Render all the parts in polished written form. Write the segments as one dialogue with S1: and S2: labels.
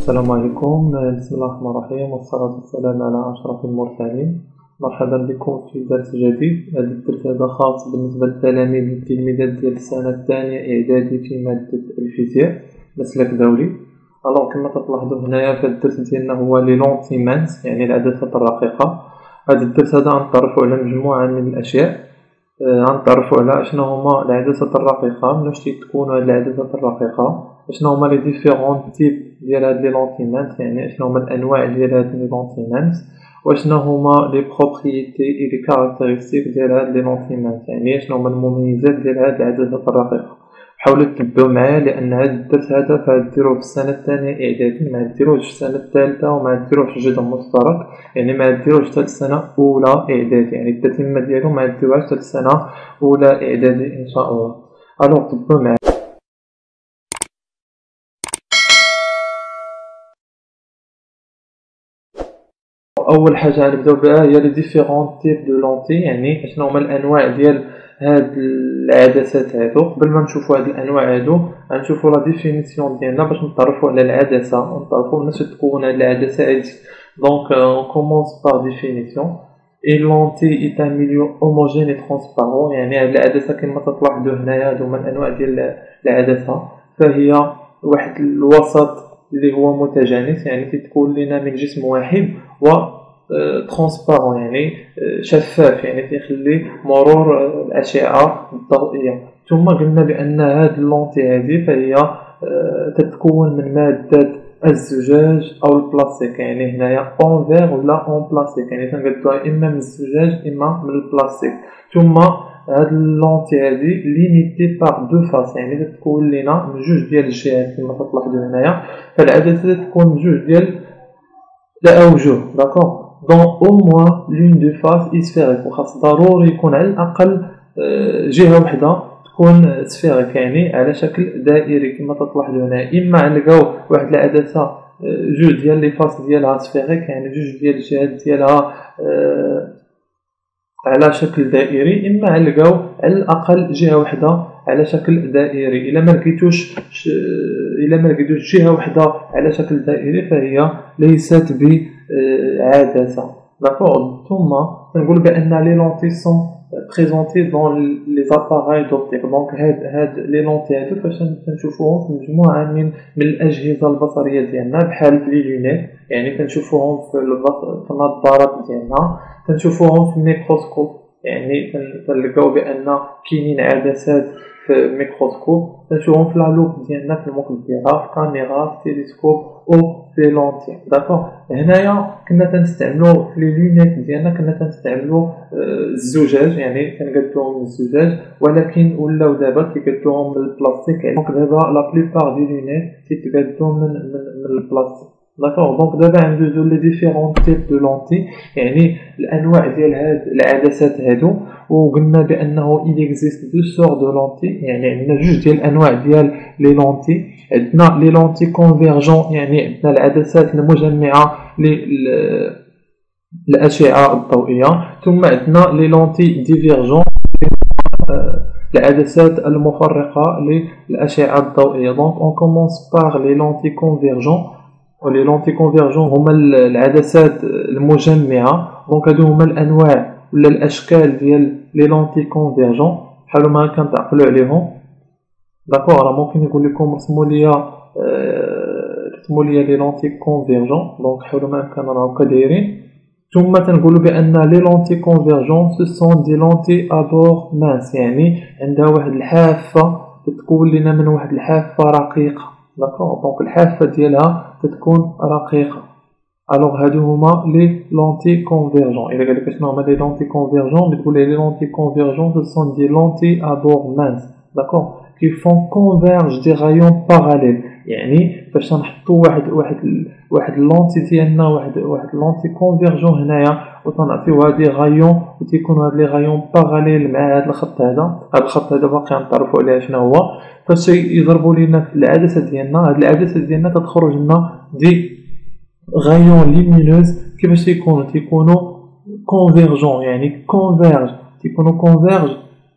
S1: السلام عليكم. بسم الله الرحمن الرحيم، والصلاة والسلام على أشرف المرسلين. مرحبا بكم في درس جديد. هذا الدرس هذا خاص بالنسبة للتلاميذ والتلميذات ديال السنة الثانية إعدادي في مادة الفيزياء مسلك دولي. كما تلاحظوا هنايا في الدرس ديالنا هو لي لونتيمانس، يعني العدسات الرقيقة. هذا الدرس هذا غنتعرفوا على مجموعة من الأشياء. غنتعرفوا على شنو هما العدسات الرقيقة، مناش تكون هاد العدسات الرقيقة، شنو هما لي ديفيرون تيب ديال هاد لي لونتيمانس، يعني شنو هما الانواع ديال هاد لي لونتيمانس، وشنو هما لي بروبريتي اي لي كاركتيرستيك ديال هاد لي لونتيمانس، يعني شنو هما المميزات ديال هاد العدسات الرقيقة. حاولوا تتبعوا معايا لان هاد الدرس هذا فديروه في السنه الثانيه اعدادي، ما ديروهش في السنه الثالثه وما ديروهش في جدا مشترك، يعني ما ديروهش حتى السنه اولى اعدادي، يعني التتمه ديالو ما ديروهاش حتى السنه اولى اعدادي ان شاء الله. تبعوا معايا. اول حاجه غنبداو بها هي لي ديفيرون تيب دو لونتي، يعني شنو هما الانواع ديال هاد العدسات هادو. قبل ما نشوفوا هاد الانواع هادو غنشوفوا لا ديفينيسيون ديالنا باش نتعرفوا على العدسه ونتعرفوا مناش تكون هاد العدسه هادي. دونك اون كومونس بار ديفينيسيون. une lentille est un milieu homogène et transparent، يعني هاد العدسه كما تلاحظوا هنايا هادو هما الانواع ديال العدسه، فهي واحد الوسط اللي هو متجانس، يعني تتكون لنا من جسم واحد و ترانسبارون، يعني شفاف، يعني تيخلي مرور الأشعة الضوئية. ثم قلنا بأن هذه اللونتي هذه فهي تتكون من مادة الزجاج أو البلاستيك، يعني هنايا اون فيغ ولا اون بلاستيك، يعني تنقدوها إما من الزجاج إما من البلاستيك. ثم هاد اللونتي هادي ليميتي باغ دو فاس، يعني تتكون لنا من جوج ديال الجهات كما تلاحظوا هنايا، فالعدسة تكون من جوج ديال الأوجه. داكوغ، دون او موان لون دو فاس سفيريك، وخاص ضروري يكون على الأقل جهة وحدة تكون سفيريك، يعني على شكل دائري كما تلاحظوا هنا. إما نلقاو واحد العدسة جوج ديال لي فاس ديالها سفيريك، يعني جوج ديال الجهات ديالها على شكل دائري، إما نلقاو على الأقل جهة وحدة على شكل دائري. إلا ما لقيتوش جهة وحدة على شكل دائري فهي ليست بعدسة. داكوغ. ثم نقول بأن لي لونتي سون بريزونتي دون لي زاباراي دوبتيك. دونك هاد لي لونتي هادو فاش تنشوفوهم في مجموعة من الأجهزة البصرية ديالنا، بحال لي لونيت، يعني تنشوفوهم في النظارات ديالنا، تنشوفوهم في الميكروسكوب، يعني تنلقاو بأن كاينين عدسات في الميكروسكوب، تنشوفهم في لالوب ديالنا، في المقدرة، في كاميرا، في تيليسكوب او في لونتي. داكوغ. هنايا كنا تنستعملو في لي لونيت ديالنا كنا تنستعملو الزجاج، يعني كنقادوهم من الزجاج، ولكن ولاو دابا كيقادوهم من البلاستيك. دونك دابا لا بليبار دي لونيت تيتقادو من البلاستيك. داكوغ. دونك دابا ندوزو لي ديفيرون تيب دو لونتي، يعني الانواع ديال هاد العدسات هادو. وقلنا بانه il existe deux sortes de lentilles، يعني عندنا جوج ديال الانواع ديال لي لونتي. عندنا لي لونتي كونفيرجون، يعني عندنا العدسات المجمعه للاشعه الضوئيه. ثم عندنا لي لونتي ديفيرجون، العدسات المفرقه للاشعه الضوئيه. دونك اون كومونس باغ لي لونتي كونفيرجون. ولي لونتي كونفيرجون هما العدسات المجمعه. دونك هادو هما الانواع ولا الاشكال ديال لي لونتي كونفيرجون، حاولوا ما كنتعقلوا عليهم. داكوغ. راه ممكن يقول لكم رسموا لي لي لونتي كونفيرجون، دونك حاولوا ما كان راهو كدايرين. ثم تنقولوا بان لي لونتي كونفيرجون سو سون دي لونتي ابور مانس، يعني عندها واحد الحافه تتكون لنا من واحد الحافه رقيقه. داكوغ. دونك الحافه ديالها تتكون رقيقه. الوغ هادو هما لي لونتي كونفيرجون. الا قالك شنو هما لي لونتي كونفيرجون، بتقول لي لونتي كونفيرجون سو سون دي لونتي ابور مانس، داكوغ، كي فون كونفيرج دي رايون باراليل. يعني باش نحطوا واحد اللونتي ديالنا واحد لونتي كونفيرجون هنايا، وتنعطيو هادي غايون، وتيكونوا هاد لي غايون باراليل مع هاد الخط هذا. هاد الخط هذا باقي غنتعرفوا عليه شنو هو. فاش يضربوا لينا في العدسه ديالنا، هاد العدسه ديالنا تتخرج لنا دي غايون ليمينوز. كيفاش تيكونوا كونفيرجون، يعني كونفيرج، تيكونوا كونفيرج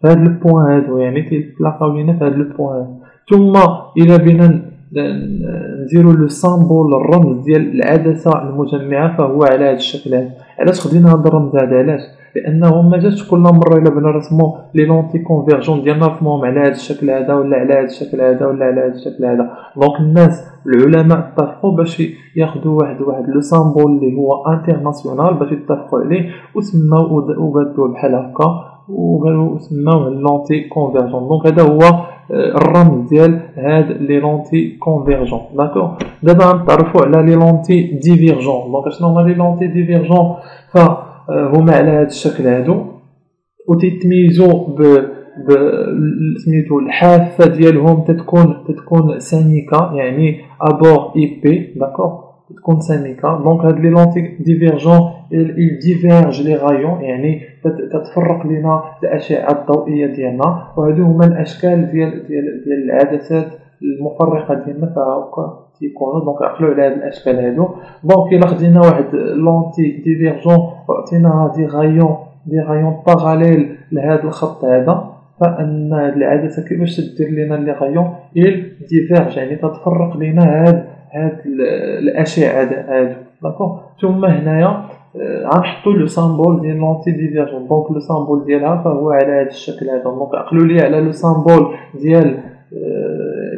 S1: في هاد البوان هادو، يعني تيتلاقاو لينا في هاد البوان. ثم الى بينا نديرو لو سامبول الرمز ديال العدسه المجمعه فهو على هذا الشكل هذا. علاش خدينا هذا الرمز هذا؟ علاش؟ لانه ما جاتش كل مره الا بغينا نرسمو لي لونتي كونفيرجون ديالنا نرسموهم على هذا الشكل هذا ولا على هذا الشكل هذا ولا على هذا الشكل هذا. دونك الناس العلماء اتفقوا باش ياخذوا واحد لو سامبول اللي هو انترناسيونال باش يتفقوا عليه وسماو وبدلوه بحال هكا وسماوه لونتي كونفيرجون. دونك هذا هو الرمز ديال هاد لي لونتي كونفيرجون. داكوغ. دابا نتعرفوا على لي لونتي ديفيرجون. دونك شنو هما لي لونتي ديفيرجون؟ فهما على هاد الشكل هادو وتيتميزوا سميتو الحافه ديالهم تتكون سانيكا يعني ابور اي بي. داكوغ تكون سانيكا. دونك هاد لي لونتي ديفيرجون il diverge les rayons يعني تتفرق لنا الاشعه الضوئيه ديالنا وهادو هما الاشكال ديال العدسات المفرقه ديالنا فهاكا تيكونوا. دونك عقلوا على هاد الاشكال هادو. دونك الا خدينا واحد لونتي ديفيرجون وعطيناها دي غايون باراليل لهذا الخط هذا فان هاد العدسه كيفاش تدير لنا لي غايون il diverge يعني تتفرق لنا هاد الاشعه هادو. داكوغ. ثم هنايا غنحطوا لو سامبول ديال لونتي ديفيرجون. دونك لو سامبول ديالها فهو على هذا الشكل هذا. دونك عقلوا لي على لو سامبول ديال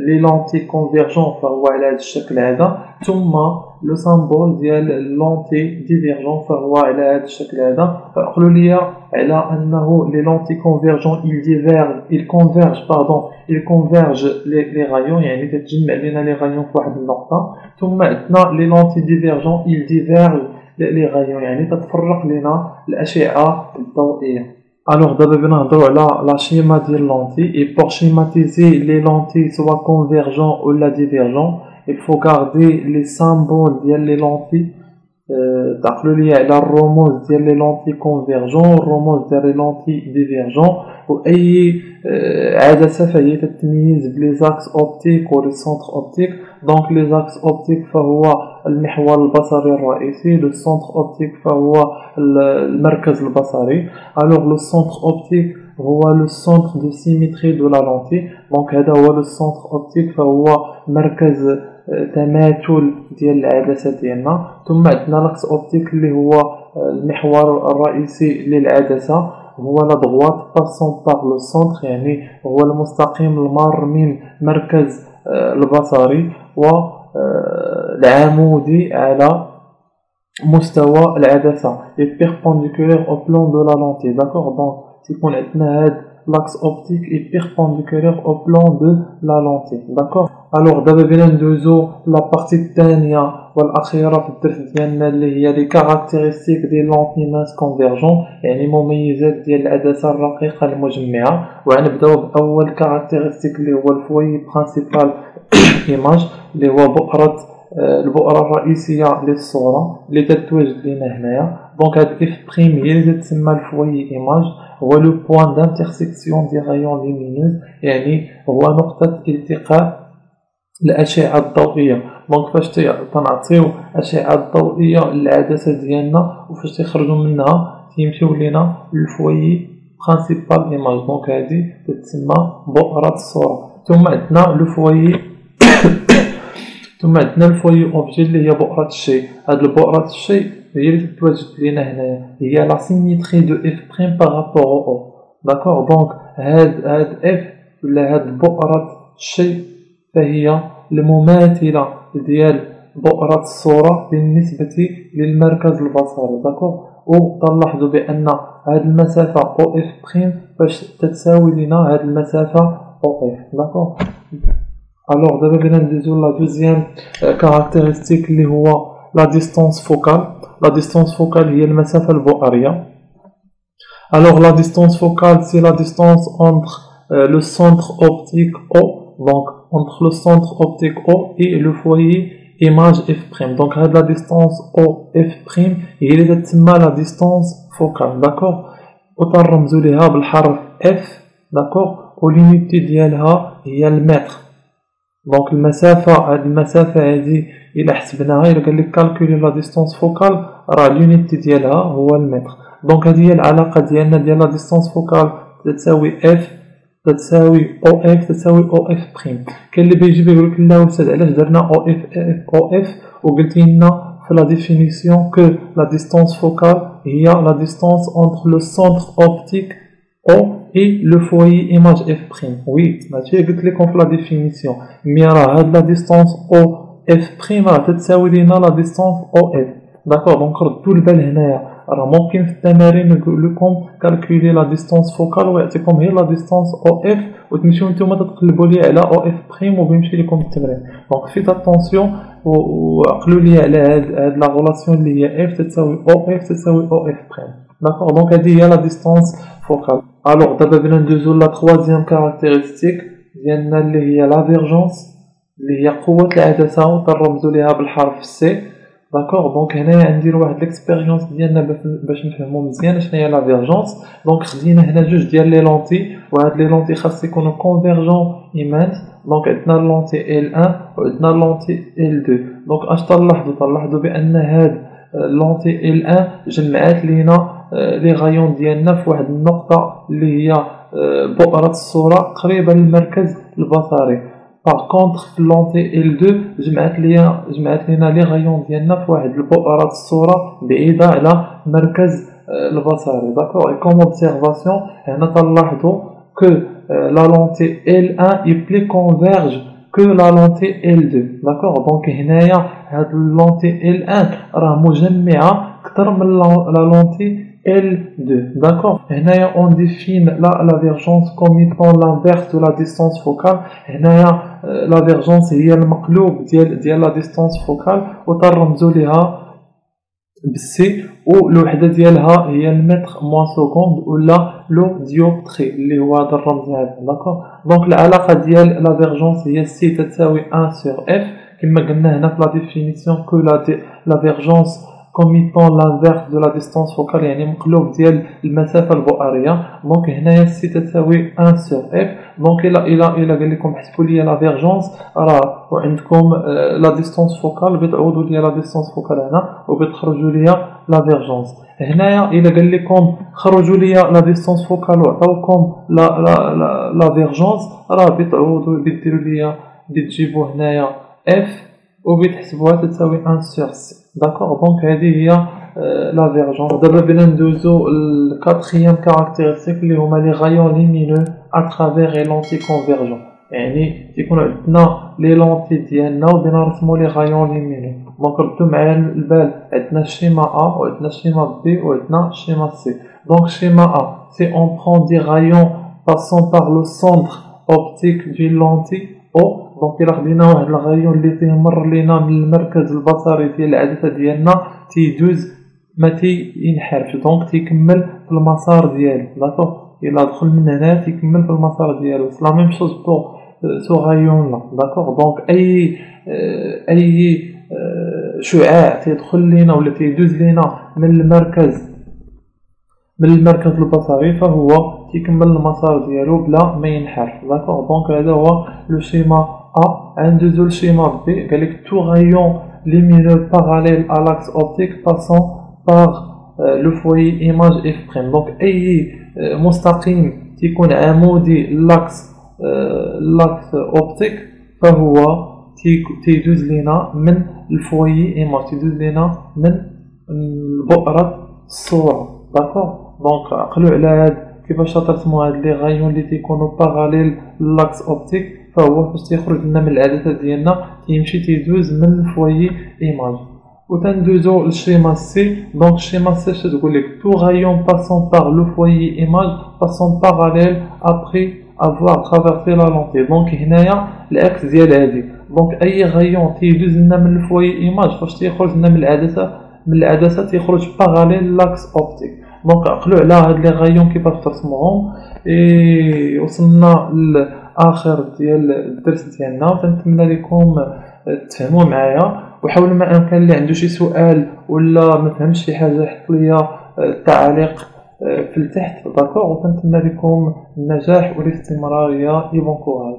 S1: لي لونتي كونفيرجون فهو على هذا الشكل هذا. ثم لو سامبول ديال لونتي ديفيرجون فهو على هذا الشكل هذا. عقلوا لي على انه لي لونتي كونفيرجون il converge les rayons يعني تتجمع لنا لي غايون في واحد النقطه. ثم عندنا لي لونتي ديفيرجون il diverge les rayons يعني تتفرق لنا الاشعه الضوئيه. Alors d'abord بغينا نهضروا على لا شيما ديال لونتي. et pour schématiser les lentilles soit convergents ou la divergents il faut garder les symboles ديال les lentilles. تعقلوا لي على الرموز ديال لي لونتي كونفيرجون والرموز ديال لي لونتي ديفيرجون. واي عدسه فهي تتميز بلي زاكس اوبتيك ولي سونتر اوبتيك. دونك لي زاكس اوبتيك فهو المحور البصري الرئيسي. لو سونتر اوبتيك فهو المركز البصري. الوغ لو سونتر اوبتيك هو لو سونتر دو سيميتري دو لا لونتي. دونك هذا هو لو سونتر اوبتيك فهو مركز تماثل ديال العدسه ديالنا. ثم عندنا لاكس اوبتيك اللي هو المحور الرئيسي للعدسه هو لا droite passant par le centre يعني هو المستقيم المار من مركز البصري والعمودي على مستوى العدسه et perpendiculaire au plan de la lentille. D'accord. Donc تيكون عندنا هاد l'axe optique est perpendiculaire au plan de la lentille. D'accord. Alors d'abord بغينا ندوزو la partie الثانيه والاخيره في الدرس ديالنا اللي هي لي كاركتيرستيك ديال لونتي ماس كونفيرجون يعني مميزات ديال العدسه الرقيقه المجمعه. وغنبداو باول كاركتيرستيك اللي هو الفوي برينسيبال ايماج اللي هو البؤره الرئيسيه للصوره اللي تتواجد لنا هنايا. دونك هاد اف بريم هي اللي تسمى الفوي ايماج هو لو بوين دانترسيكسيون دي رايون لومينوز يعني هو نقطه التقاء الاشعه الضوئيه. دونك فاش تنعطيو اشعه ضوئيه للعدسه ديالنا وفاش تخرجوا منها تيمشيو لينا للفوي برينسيبال ايماج. دونك هذه تتسمى بؤره الصوره. ثم عندنا لو فوي ثم عندنا الفوي اوبجي اللي هي بؤره الشيء. هاد البؤره الشيء هي اللي تتواجد لينا هنايا هي لا سيميتري دو اف بريم بارابور او. داكوغ. دونك هاد اف ولا هاد بؤره الشيء فهي المماثله ديال بؤره الصوره بالنسبه للمركز البصري. داكوغ. وتلاحظوا بان هاد المسافه او اف بريم باش تتساوي لنا هاد المسافه او اف. داكوغ. Alors d'abord بغينا ندوزو لا دوزيام كاركتيرستيك اللي هو لا ديستانس فوكال. لا ديستانس فوكال هي المسافه البؤريه. Alors la distance focale c'est la distance entre le centre optique O. Donc entre le centre optique O et le foyer image f'. Donc la distance OF' هي اللي تتسمى la distance focale. D'accord. وترمزوا ليها بالحرف F. D'accord. والunité ديالها هي المتر. دونك المسافه هذه الى حسبناها الى قال لك كالكولي لا ديستانس فوكال راه اليونيتي ديالها هو المتر. دونك هذه هي العلاقه ديالنا ديال لا ديستانس فوكال تساوي اف تتساوي او اف تتساوي او اف بريم. كاين اللي بيجي بيقول لك لا استاذ علاش درنا او اف وقلتي لنا في لا ديفينيسيون كو لا ديستانس فوكال هي لا ديستانس entre le centre optique O et le foyer image f prime. Oui, ماشي قلت لكم في لا ديفينيسيون مي راه هاد لا ديستانس او اف بريم راه تتساوي لينا لا ديستانس او اف. داكور دونك ردوا البال هنايا راه ممكن في التمارين نقول لكم كالكولي لا ديستانس فوكال ويعطيكم هي لا ديستانس او اف وتمشيو نتوما تقلبوا لي على او اف بريم وبيمشي لكم التمرين. دونك فيت اتونسيون وعقلوا لي على هاد لا غولاسيون اللي هي اف تساوي او اف تساوي او اف بريم. داكور دونك هذه هي لا ديستانس فوكال. الوغ دابا بغينا ندوزو لا تروازيام كاركتيرستيك ديالنا اللي هي لافيرجونس اللي هي قوة العدسة وترمزوا ليها بالحرف سي. داكور دونك هنايا ندير واحد ليكسبيريونس ديالنا باش نفهمو مزيان شنو هي لافيرجونس. دونك خدينا هنا جوج ديال لي لونتي وهاد لي لونتي خاص يكونوا كونفيرجون ايمانس. دونك عندنا لونتي L1 وعندنا لونتي L2. دونك اش تلاحظوا بان هاد لونتي L1 جمعات لينا لي غايون ديالنا في واحد النقطة اللي هي بؤرة الصورة قريبة للمركز البصري. باغ كونطخ في لونتي L2 جمعات لينا لي غايون ديالنا في واحد البؤرة الصورة بعيدة على مركز البصري. داكور اي كوم اوبسيرفاسيون هنا تلاحظوا كو لا لونتي L1 est plus converge que la lentille L2. D'accord, donc هنايا هاد لونتي L1 راه مجمعة أكثر من la lentille L2. D'accord, هنايا on définit la vergence comme étant l'inverse de la distance focale. هنايا la vergence هي المقلوب ديال la distance focale وترمزوا ليها بالسي والوحده ديالها هي المتر موان سكوند ولا لو ديوبتري اللي هو هذا الرمز هذا. داكور دونك العلاقه ديال لا فيرجونس هي سي تساوي 1 sur اف كما قلنا هنا في لا ديفينيسيون كو لا فيرجونس comme étant l'inverse de la distance focale يعني مقلوب ديال المسافه البؤريه. دونك هنايا سي تساوي 1 sur اف. دونك الى قال لكم حسبوا لي لا فيرجونس راه وعندكم لا ديستانس فوكال بتعوضوا لي لا ديستانس فوكال هنا وبتخرجوا لي لا فيرجونس. هنايا الى قال لكم خرجوا لي لا ديستانس فوكال وعطاوكم لا فيرجونس راه بتعوضوا بتديروا لي بتجيبوا هنايا اف وبتحسبوها تساوي 1 sur c. داكور دونك هذه هي لا فيرجونس. دابا بغينا ندوزو الكاتريام كاركتيرستيك اللي هما لي غايون ليمينو اترافير لي لونتي كونفيرجون. يعني تيكون عندنا لي لونتي ديالنا وبغينا نرسمو لي غايون ليمينو. دونك ردوا معايا البال عندنا شيما A وعندنا شيما B وعندنا شيما C. دونك شيما A c'est on prend des rayons passant par le centre optique d'une lentille O. دونك الا خدينا واحد الغايون اللي تيمر لينا من المركز البصري ديال العدسه ديالنا تيدوز ما تينحرفش دونك تيكمل في المسار ديالو. داكوغ الا دخل من هنا تيكمل في المسار ديالو. لا ميم شوز بو سو غايون لا. داكوغ دونك اي شعاع تيدخل لينا ولا تيدوز لينا من المركز البصري فهو تيكمل المسار ديالو بلا ما ينحرف. داكوغ دونك هذا هو لو شيما A. ندوزو لشيما B قالك tout rayon lumineux parallèle à l'axe optique passant par le foyer image f'. donc اي مستقيم تيكون عمودي لاكس اوبتيك فهو تيدوز لينا من الفويي ايماج تيدوز لينا من بؤرة الصورة. داكوغ دونك عقلوا على هاد كيفاش ترسموا هاد لي غايون اللي تيكونوا باراليل لاكس اوبتيك فهو فاش تيخرج لنا من العدسه ديالنا تيمشي تيدوز من الفويي ايماج. وتندوزو للشيما سي. دونك الشيما سي اش تقول لك تو غايون باسون بار لو فويي ايماج باسون باراليل ابري افوار ترافيرسي لا لونتي. دونك هنايا العكس ديال هادي. دونك اي غايون تيدوز لنا من الفويي ايماج فاش تيخرج لنا من العدسه تيخرج باراليل لاكس اوبتيك. دونك عقلوا على هاد لي غايون كيفاش ترسموهم. وصلنا اخر ديال الدرس ديالنا وتنتمنى لكم تفهموا معايا وحاولوا ما امكن اللي عنده شي سؤال ولا ما فهمش شي حاجه يحط لي التعليق في التحت. داكوغ وكنتمنى لكم النجاح والاستمراريه. بون كوراج.